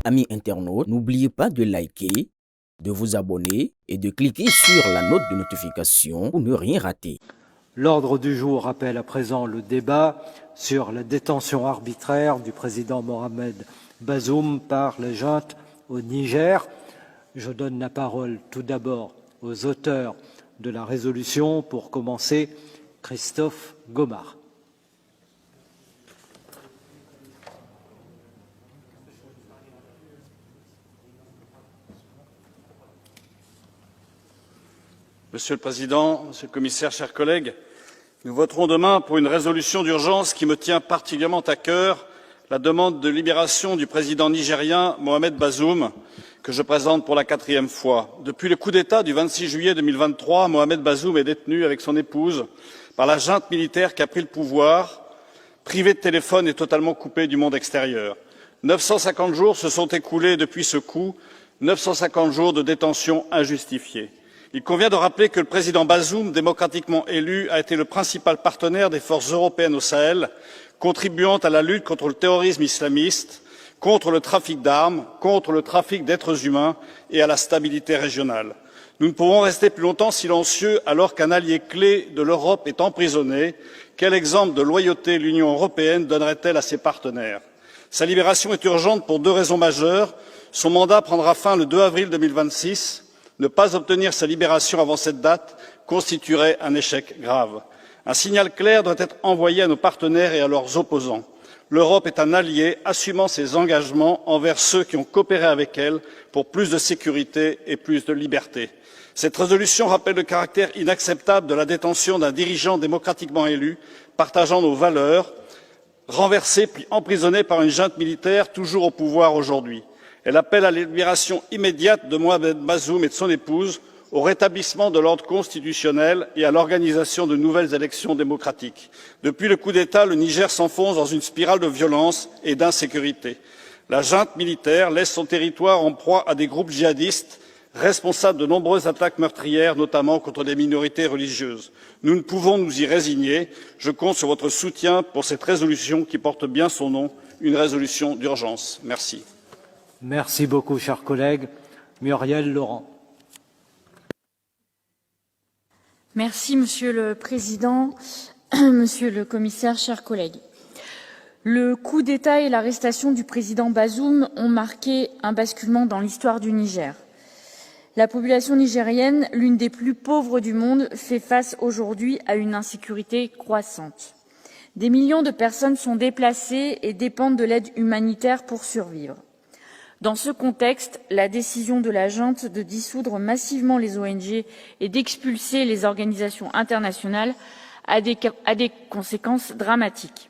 Amis internautes, n'oubliez pas de liker, de vous abonner et de cliquer sur la note de notification pour ne rien rater. L'ordre du jour appelle à présent le débat sur la détention arbitraire du président Mohamed Bazoum par la junte au Niger. Je donne la parole tout d'abord aux auteurs de la résolution. Pour commencer, Christophe Gomard. Monsieur le Président, Monsieur le Commissaire, chers collègues, nous voterons demain pour une résolution d'urgence qui me tient particulièrement à cœur, la demande de libération du président nigérien Mohamed Bazoum, que je présente pour la 4e fois. Depuis le coup d'État du 26 juillet 2023, Mohamed Bazoum est détenu avec son épouse par la junte militaire qui a pris le pouvoir, privé de téléphone et totalement coupé du monde extérieur. 950 jours se sont écoulés depuis ce coup, 950 jours de détention injustifiée. Il convient de rappeler que le président Bazoum, démocratiquement élu, a été le principal partenaire des forces européennes au Sahel, contribuant à la lutte contre le terrorisme islamiste, contre le trafic d'armes, contre le trafic d'êtres humains et à la stabilité régionale. Nous ne pouvons rester plus longtemps silencieux alors qu'un allié clé de l'Europe est emprisonné. Quel exemple de loyauté l'Union européenne donnerait-elle à ses partenaires? Sa libération est urgente pour 2 raisons majeures. Son mandat prendra fin le 2 avril 2026. Ne pas obtenir sa libération avant cette date constituerait un échec grave. Un signal clair doit être envoyé à nos partenaires et à leurs opposants. L'Europe est un allié assumant ses engagements envers ceux qui ont coopéré avec elle pour plus de sécurité et plus de liberté. Cette résolution rappelle le caractère inacceptable de la détention d'un dirigeant démocratiquement élu, partageant nos valeurs, renversé puis emprisonné par une junte militaire toujours au pouvoir aujourd'hui. Elle appelle à la libération immédiate de Mohamed Bazoum et de son épouse, au rétablissement de l'ordre constitutionnel et à l'organisation de nouvelles élections démocratiques. Depuis le coup d'État, le Niger s'enfonce dans une spirale de violence et d'insécurité. La junte militaire laisse son territoire en proie à des groupes djihadistes responsables de nombreuses attaques meurtrières, notamment contre des minorités religieuses. Nous ne pouvons nous y résigner. Je compte sur votre soutien pour cette résolution qui porte bien son nom, une résolution d'urgence. Merci. Merci beaucoup, cher collègue. Muriel Laurent. Merci, Monsieur le Président, Monsieur le Commissaire, chers collègues. Le coup d'État et l'arrestation du président Bazoum ont marqué un basculement dans l'histoire du Niger. La population nigérienne, l'une des plus pauvres du monde, fait face aujourd'hui à une insécurité croissante. Des millions de personnes sont déplacées et dépendent de l'aide humanitaire pour survivre. Dans ce contexte, la décision de la junte de dissoudre massivement les ONG et d'expulser les organisations internationales a des conséquences dramatiques.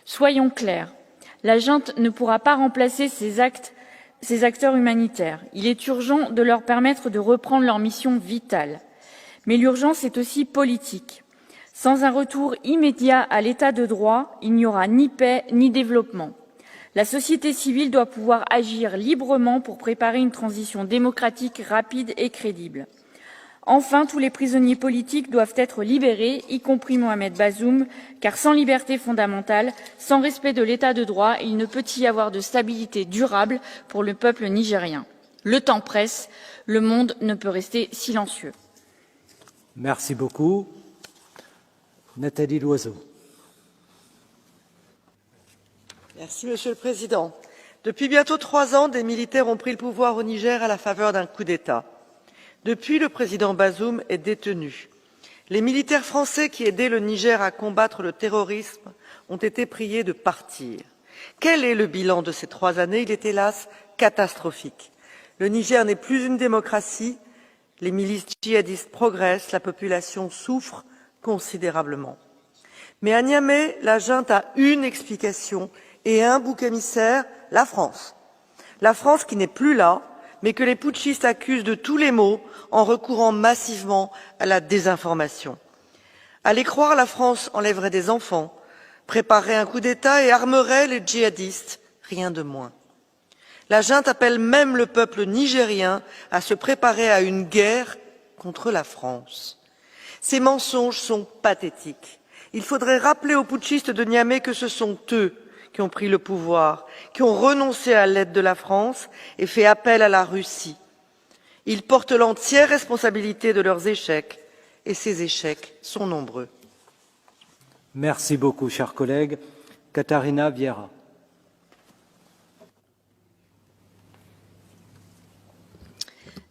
Soyons clairs, la junte ne pourra pas remplacer ces acteurs humanitaires. Il est urgent de leur permettre de reprendre leur mission vitale. Mais l'urgence est aussi politique. Sans un retour immédiat à l'état de droit, il n'y aura ni paix ni développement. La société civile doit pouvoir agir librement pour préparer une transition démocratique rapide et crédible. Enfin, tous les prisonniers politiques doivent être libérés, y compris Mohamed Bazoum, car sans liberté fondamentale, sans respect de l'état de droit, il ne peut y avoir de stabilité durable pour le peuple nigérien. Le temps presse, le monde ne peut rester silencieux. Merci beaucoup. Nathalie Loiseau. Merci, Monsieur le Président. Depuis bientôt 3 ans, des militaires ont pris le pouvoir au Niger à la faveur d'un coup d'État. Depuis, le président Bazoum est détenu. Les militaires français qui aidaient le Niger à combattre le terrorisme ont été priés de partir. Quel est le bilan de ces 3 années? Il est hélas catastrophique. Le Niger n'est plus une démocratie, les milices djihadistes progressent, la population souffre considérablement. Mais à Niamey, la junte a une explication et un bouc émissaire, la France. La France qui n'est plus là, mais que les putschistes accusent de tous les maux en recourant massivement à la désinformation. À les croire, la France enlèverait des enfants, préparerait un coup d'État et armerait les djihadistes, rien de moins. La junte appelle même le peuple nigérien à se préparer à une guerre contre la France. Ces mensonges sont pathétiques. Il faudrait rappeler aux putschistes de Niamey que ce sont eux qui ont pris le pouvoir, qui ont renoncé à l'aide de la France et fait appel à la Russie. Ils portent l'entière responsabilité de leurs échecs, et ces échecs sont nombreux. Merci beaucoup, chers collègues. Catarina Vieira.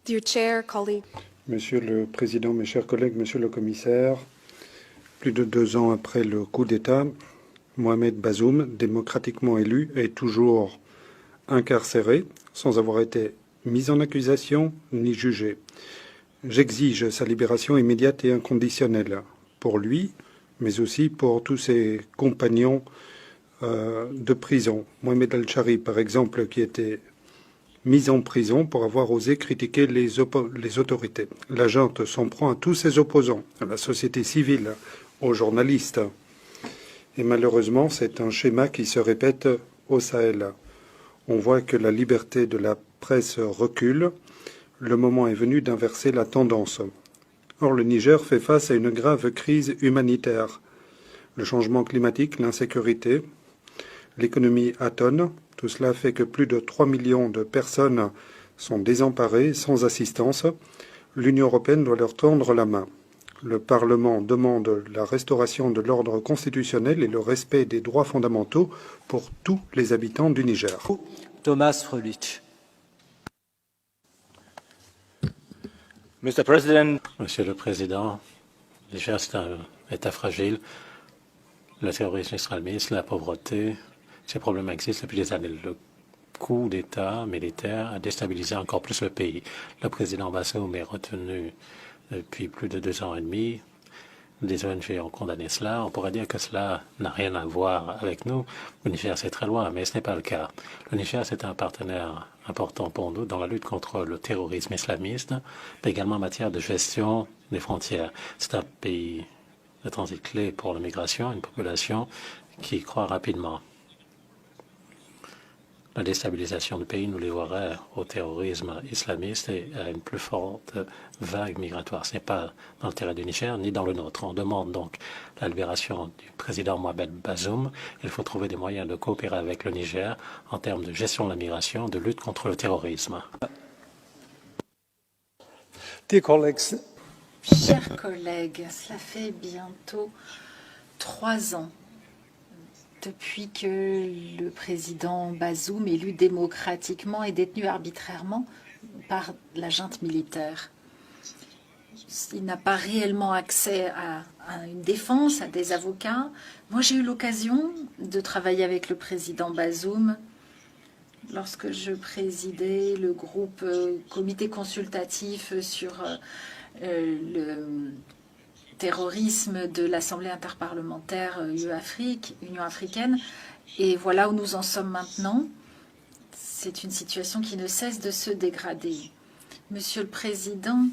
Dear Chair, colleagues. Monsieur le Président, mes chers collègues, Monsieur le Commissaire, plus de 2 ans après le coup d'État, Mohamed Bazoum, démocratiquement élu, est toujours incarcéré sans avoir été mis en accusation ni jugé. J'exige sa libération immédiate et inconditionnelle pour lui, mais aussi pour tous ses compagnons de prison. Mohamed Al-Chari, par exemple, qui était mis en prison pour avoir osé critiquer les autorités. La junte s'en prend à tous ses opposants, à la société civile, aux journalistes. Et malheureusement, c'est un schéma qui se répète au Sahel. On voit que la liberté de la presse recule. Le moment est venu d'inverser la tendance. Or, le Niger fait face à une grave crise humanitaire. Le changement climatique, l'insécurité, l'économie atone, tout cela fait que plus de 3 millions de personnes sont désemparées, sans assistance. L'Union européenne doit leur tendre la main. Le Parlement demande la restauration de l'ordre constitutionnel et le respect des droits fondamentaux pour tous les habitants du Niger. Thomas Frölich. Monsieur le Président, le Niger, c'est un État fragile. Le terrorisme islamiste, la pauvreté, ces problèmes existent depuis des années. Le coup d'État militaire a déstabilisé encore plus le pays. Le président Bazoum est retenu depuis plus de 2 ans et demi. Des ONG ont condamné cela. On pourrait dire que cela n'a rien à voir avec nous. Le Niger, c'est très loin, mais ce n'est pas le cas. Le Niger, c'est un partenaire important pour nous dans la lutte contre le terrorisme islamiste, mais également en matière de gestion des frontières. C'est un pays de transit clé pour la migration, une population qui croît rapidement. La déstabilisation du pays nous livrerait au terrorisme islamiste et à une plus forte vague migratoire. Ce n'est pas dans l'intérêt du Niger ni dans le nôtre. On demande donc la libération du président Mohamed Bazoum. Il faut trouver des moyens de coopérer avec le Niger en termes de gestion de la migration, de lutte contre le terrorisme. Chers collègues, cela fait bientôt 3 ans depuis que le président Bazoum, élu démocratiquement, est détenu arbitrairement par la junte militaire. Il n'a pas réellement accès à une défense, à des avocats. Moi, j'ai eu l'occasion de travailler avec le président Bazoum lorsque je présidais le groupe comité consultatif sur le terrorisme de l'Assemblée interparlementaire Union africaine. Et voilà où nous en sommes maintenant. C'est une situation qui ne cesse de se dégrader. Monsieur le Président,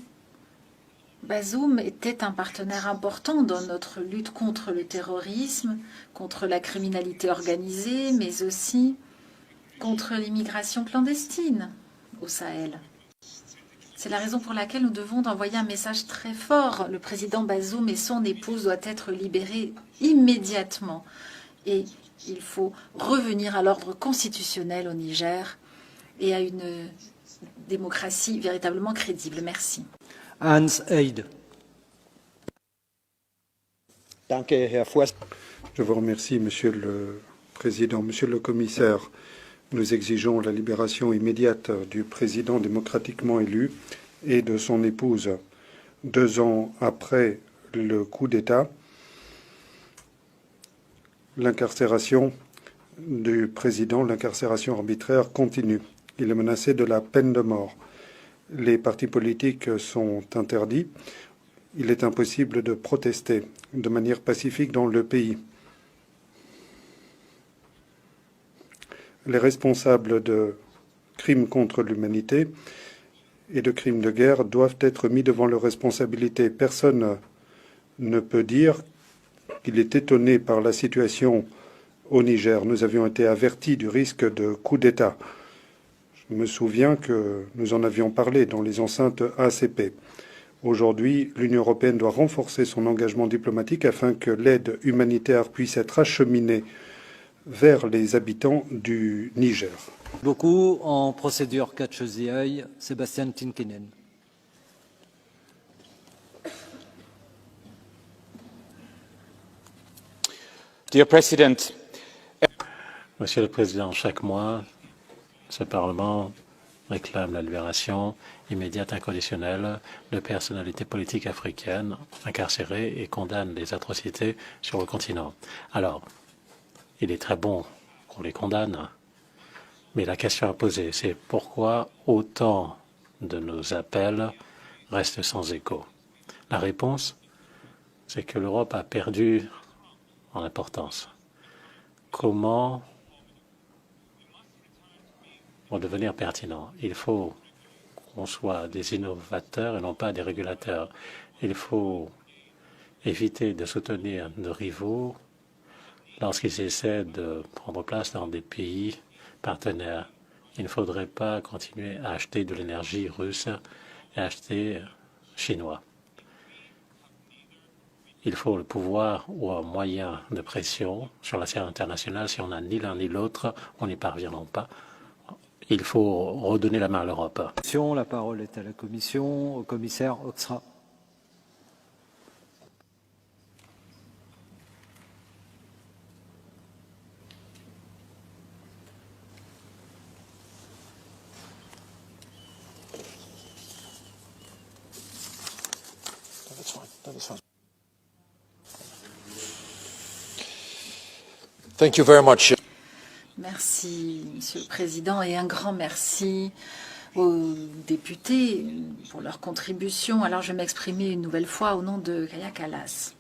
Bazoum était un partenaire important dans notre lutte contre le terrorisme, contre la criminalité organisée, mais aussi contre l'immigration clandestine au Sahel. C'est la raison pour laquelle nous devons envoyer un message très fort. Le président Bazoum et son épouse doivent être libérés immédiatement. Et il faut revenir à l'ordre constitutionnel au Niger et à une démocratie véritablement crédible. Merci. Hans Eid. Je vous remercie, Monsieur le Président. Monsieur le Commissaire, nous exigeons la libération immédiate du président démocratiquement élu et de son épouse. 2 ans après le coup d'État, l'incarcération du président, l'incarcération arbitraire continue. Il est menacé de la peine de mort. Les partis politiques sont interdits. Il est impossible de protester de manière pacifique dans le pays. Les responsables de crimes contre l'humanité et de crimes de guerre doivent être mis devant leurs responsabilités. Personne ne peut dire qu'il est étonné par la situation au Niger. Nous avions été avertis du risque de coup d'État. Je me souviens que nous en avions parlé dans les enceintes ACP. Aujourd'hui, l'Union européenne doit renforcer son engagement diplomatique afin que l'aide humanitaire puisse être acheminée vers les habitants du Niger. Beaucoup en procédure catch the eye, Sébastien Tinkinen. Dear President, Monsieur le Président, chaque mois, ce Parlement réclame la libération immédiate inconditionnelle de personnalités politiques africaines incarcérées et condamne les atrocités sur le continent. Alors, il est très bon qu'on les condamne, mais la question à poser, c'est pourquoi autant de nos appels restent sans écho? La réponse, c'est que l'Europe a perdu en importance. Comment redevenir pertinent? Il faut qu'on soit des innovateurs et non pas des régulateurs. Il faut éviter de soutenir nos rivaux lorsqu'ils essaient de prendre place dans des pays partenaires. Il ne faudrait pas continuer à acheter de l'énergie russe et acheter chinois. Il faut le pouvoir ou un moyen de pression sur la scène internationale. Si on n'a ni l'un ni l'autre, on n'y parviendra pas. Il faut redonner la main à l'Europe. La parole est à la Commission, au commissaire Hoekstra. thank you very much. Merci, Monsieur le Président, et un grand merci aux députés pour leur contribution. Alors, je vais m'exprimer une nouvelle fois au nom de Kaja Kallas.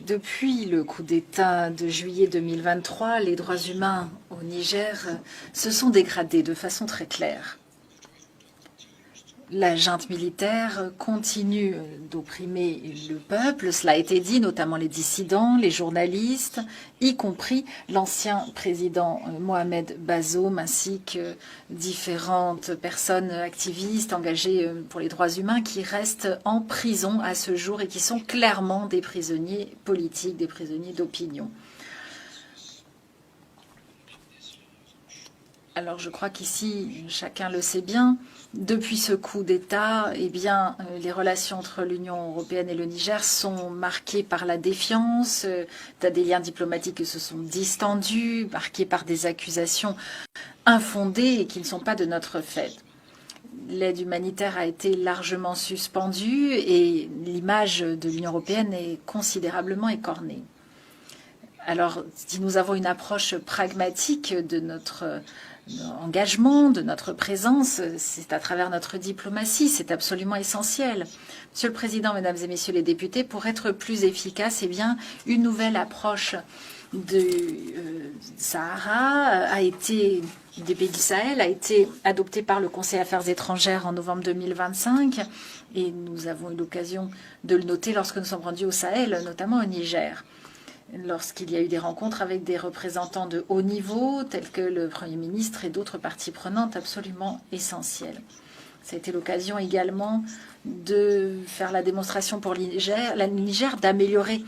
Depuis le coup d'État de juillet 2023, les droits humains au Niger se sont dégradés de façon très claire. La junte militaire continue d'opprimer le peuple, cela a été dit, notamment les dissidents, les journalistes, y compris l'ancien président Mohamed Bazoum, ainsi que différentes personnes activistes engagées pour les droits humains qui restent en prison à ce jour et qui sont clairement des prisonniers politiques, des prisonniers d'opinion. Alors je crois qu'ici, chacun le sait bien, depuis ce coup d'État, eh bien, les relations entre l'Union européenne et le Niger sont marquées par la défiance, des liens diplomatiques qui se sont distendus, marqués par des accusations infondées et qui ne sont pas de notre fait. L'aide humanitaire a été largement suspendue et l'image de l'Union européenne est considérablement écornée. Alors, si nous avons une approche pragmatique de notre engagement, de notre présence, c'est à travers notre diplomatie, c'est absolument essentiel. Monsieur le Président, Mesdames et Messieurs les députés, pour être plus efficace, eh bien, une nouvelle approche du des pays du Sahel a été adoptée par le Conseil Affaires étrangères en novembre 2025 et nous avons eu l'occasion de le noter lorsque nous sommes rendus au Sahel, notamment au Niger. Lorsqu'il y a eu des rencontres avec des représentants de haut niveau, tels que le Premier ministre et d'autres parties prenantes absolument essentielles. Ça a été l'occasion également de faire la démonstration pour le Niger d'améliorer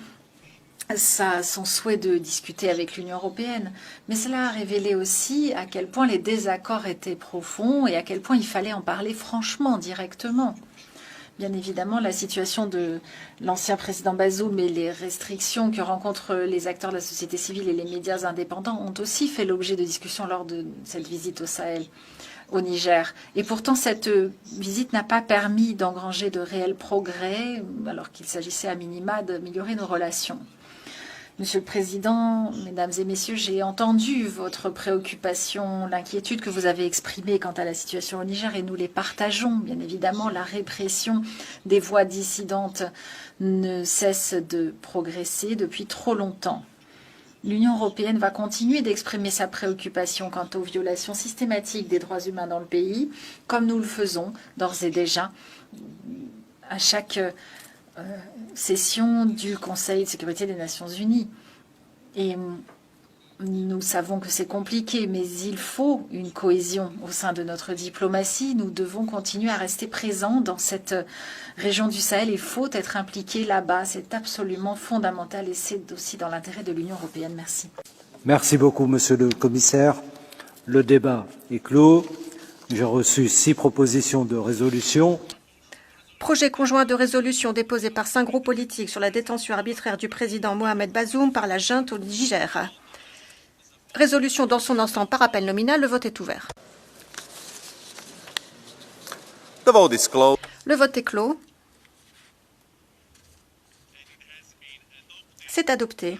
son souhait de discuter avec l'Union européenne. Mais cela a révélé aussi à quel point les désaccords étaient profonds et à quel point il fallait en parler franchement, directement. Bien évidemment, la situation de l'ancien président Bazoum et les restrictions que rencontrent les acteurs de la société civile et les médias indépendants ont aussi fait l'objet de discussions lors de cette visite au Sahel, au Niger. Et pourtant, cette visite n'a pas permis d'engranger de réels progrès, alors qu'il s'agissait à minima d'améliorer nos relations. Monsieur le Président, Mesdames et Messieurs, j'ai entendu votre préoccupation, l'inquiétude que vous avez exprimée quant à la situation au Niger et nous les partageons. Bien évidemment, la répression des voix dissidentes ne cesse de progresser depuis trop longtemps. L'Union européenne va continuer d'exprimer sa préoccupation quant aux violations systématiques des droits humains dans le pays, comme nous le faisons d'ores et déjà à chaque session du Conseil de sécurité des Nations Unies. Et Nous savons que c'est compliqué, mais il faut une cohésion au sein de notre diplomatie. Nous devons continuer à rester présents dans cette région du Sahel. Il faut être impliqué là-bas. C'est absolument fondamental et c'est aussi dans l'intérêt de l'Union européenne. Merci. Merci beaucoup, Monsieur le Commissaire. Le débat est clos. J'ai reçu 6 propositions de résolution. Projet conjoint de résolution déposé par 5 groupes politiques sur la détention arbitraire du président Mohamed Bazoum par la junte au Niger. Résolution dans son ensemble par appel nominal. Le vote est ouvert. Le vote est clos. C'est adopté.